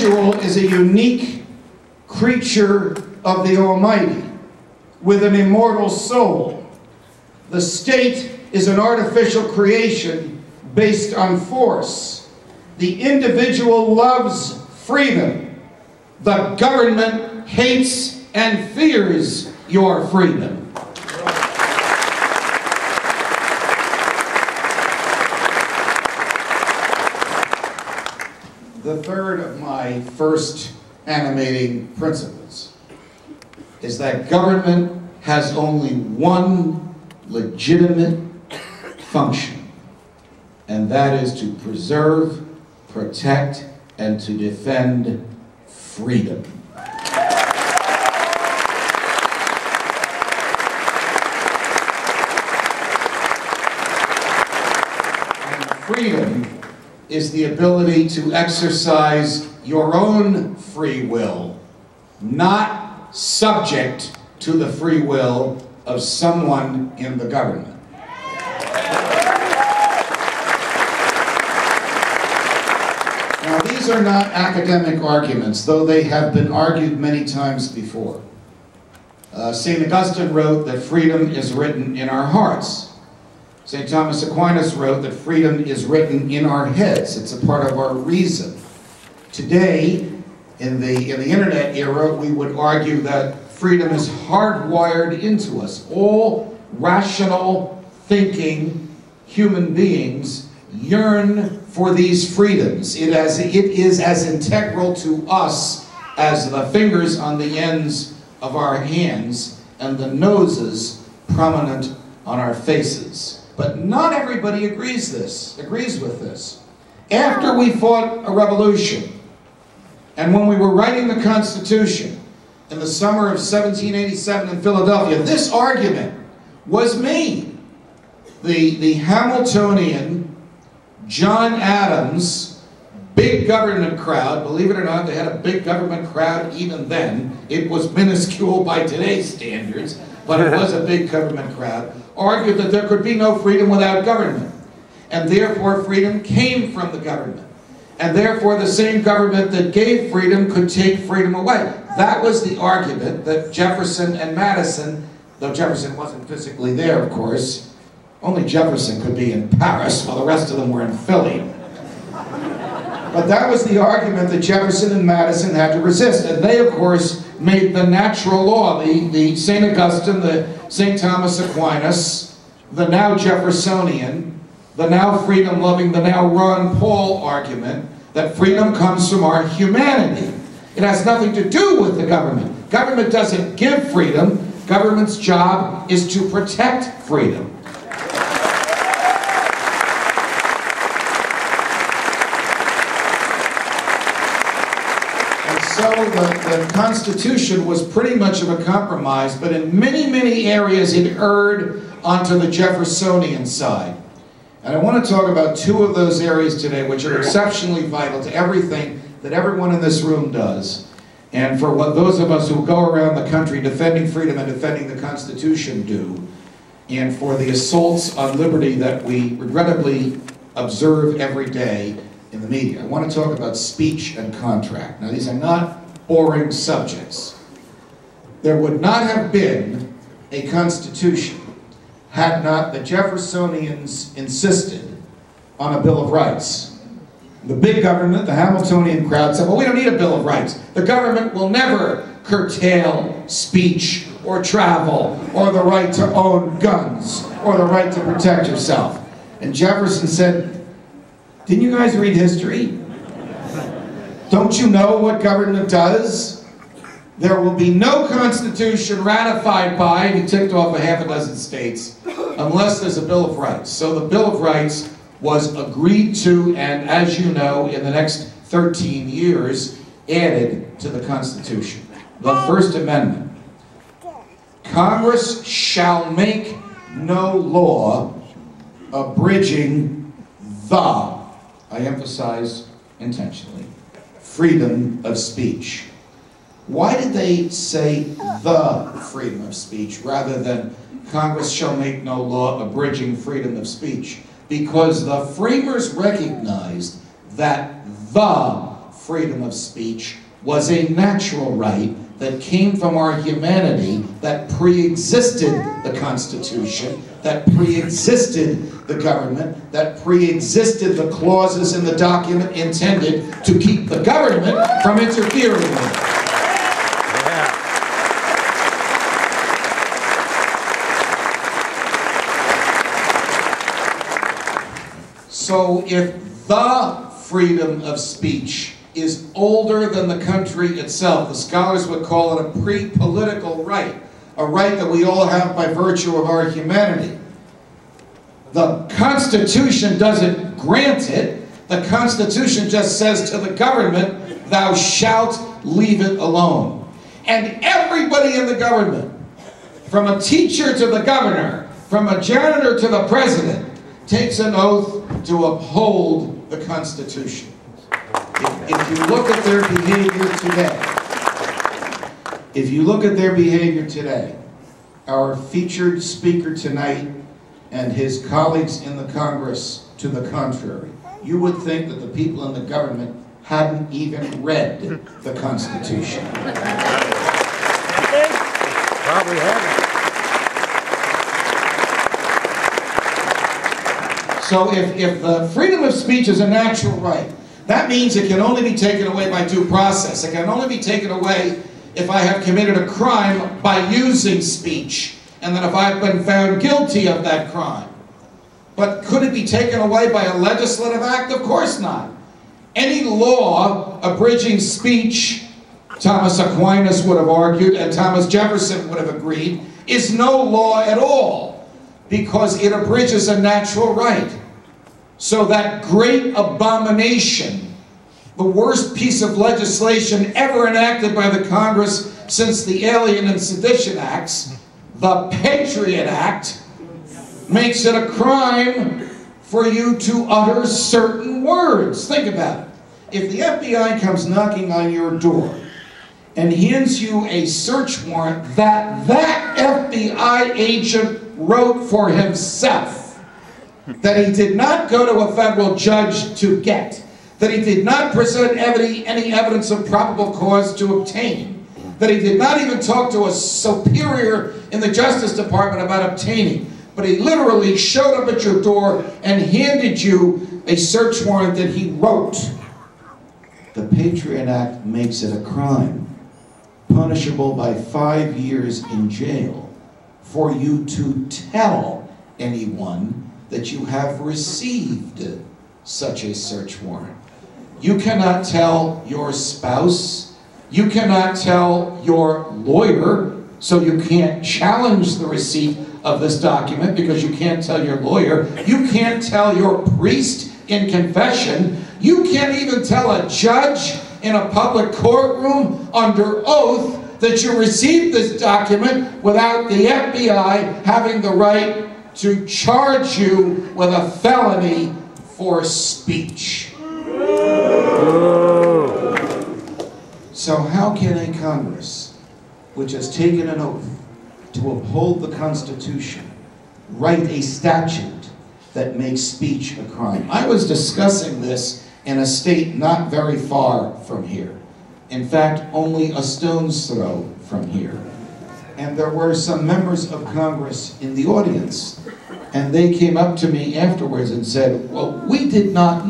individual is a unique creature of the Almighty with an immortal soul. The state is an artificial creation based on force. The individual loves freedom. The government hates and fears your freedom. The third of my first animating principles is that government has only one legitimate function, and that is to preserve, protect, and to defend freedom. And freedom is the ability to exercise your own free will, not subject to the free will of someone in the government. Now, these are not academic arguments, though they have been argued many times before. St. Augustine wrote that freedom is written in our hearts. St. Thomas Aquinas wrote that freedom is written in our heads. It's a part of our reason. Today, in the internet era, we would argue that freedom is hardwired into us. All rational, thinking human beings yearn for these freedoms. It is as integral to us as the fingers on the ends of our hands and the noses prominent on our faces. But not everybody agrees with this. After we fought a revolution, and when we were writing the Constitution in the summer of 1787 in Philadelphia, this argument was made. The Hamiltonian John Adams big government crowd, believe it or not, they had a big government crowd even then. It was minuscule by today's standards, but it was a big government crowd, argued that there could be no freedom without government. And therefore freedom came from the government. And therefore the same government that gave freedom could take freedom away. That was the argument that Jefferson and Madison, though Jefferson wasn't physically there, of course, only Jefferson could be in Paris while the rest of them were in Philly. But that was the argument that Jefferson and Madison had to resist. And they, of course, made the natural law, the St. Augustine, the St. Thomas Aquinas, the now Jeffersonian, the now freedom-loving, the now Ron Paul argument that freedom comes from our humanity. It has nothing to do with the government. Government doesn't give freedom. Government's job is to protect freedom. So the Constitution was pretty much of a compromise, but in many, many areas it erred onto the Jeffersonian side. And I want to talk about two of those areas today, which are exceptionally vital to everything that everyone in this room does. And for what those of us who go around the country defending freedom and defending the Constitution do, and for the assaults on liberty that we regrettably observe every day in the media. I want to talk about speech and contract. Now, these are not boring subjects. There would not have been a Constitution had not the Jeffersonians insisted on a Bill of Rights. The big government, the Hamiltonian crowd, said, well, we don't need a Bill of Rights. The government will never curtail speech or travel or the right to own guns or the right to protect yourself. And Jefferson said, didn't you guys read history? Don't you know what government does? There will be no Constitution ratified by, and he ticked off a half a dozen states, unless there's a Bill of Rights. So the Bill of Rights was agreed to, and as you know, in the next 13 years, added to the Constitution. The First Amendment. Congress shall make no law abridging the, I emphasize intentionally, freedom of speech. Why did they say the freedom of speech rather than Congress shall make no law abridging freedom of speech? Because the framers recognized that the freedom of speech was a natural right that came from our humanity, that pre-existed the Constitution, that pre-existed the government, that pre-existed the clauses in the document intended to keep the government from interfering with it. So if the freedom of speech is older than the country itself, the scholars would call it a pre-political right, a right that we all have by virtue of our humanity. The Constitution doesn't grant it. The Constitution just says to the government, thou shalt leave it alone. And everybody in the government, from a teacher to the governor, from a janitor to the president, takes an oath to uphold the Constitution. If you look at their behavior today, our featured speaker tonight and his colleagues in the Congress to the contrary, you would think that the people in the government hadn't even read the Constitution. Probably haven't. So if the freedom of speech is a natural right, that means it can only be taken away by due process. It can only be taken away if I have committed a crime by using speech, and then if I've been found guilty of that crime. But could it be taken away by a legislative act? Of course not. Any law abridging speech, Thomas Aquinas would have argued, and Thomas Jefferson would have agreed, is no law at all, because it abridges a natural right. So that great abomination, the worst piece of legislation ever enacted by the Congress since the Alien and Sedition Acts, the Patriot Act, makes it a crime for you to utter certain words. Think about it. If the FBI comes knocking on your door and hands you a search warrant that FBI agent wrote for himself, that he did not go to a federal judge to get, that he did not present any evidence of probable cause to obtain, that he did not even talk to a superior in the Justice Department about obtaining, but he literally showed up at your door and handed you a search warrant that he wrote. The Patriot Act makes it a crime, punishable by 5 years in jail, for you to tell anyone that you have received such a search warrant. You cannot tell your spouse, you cannot tell your lawyer, so you can't challenge the receipt of this document because you can't tell your lawyer, you can't tell your priest in confession, you can't even tell a judge in a public courtroom under oath that you received this document without the FBI having the right to charge you with a felony for speech. So how can a Congress, which has taken an oath to uphold the Constitution, write a statute that makes speech a crime? I was discussing this in a state not very far from here. In fact, only a stone's throw from here. And there were some members of Congress in the audience, and they came up to me afterwards and said, well, we did not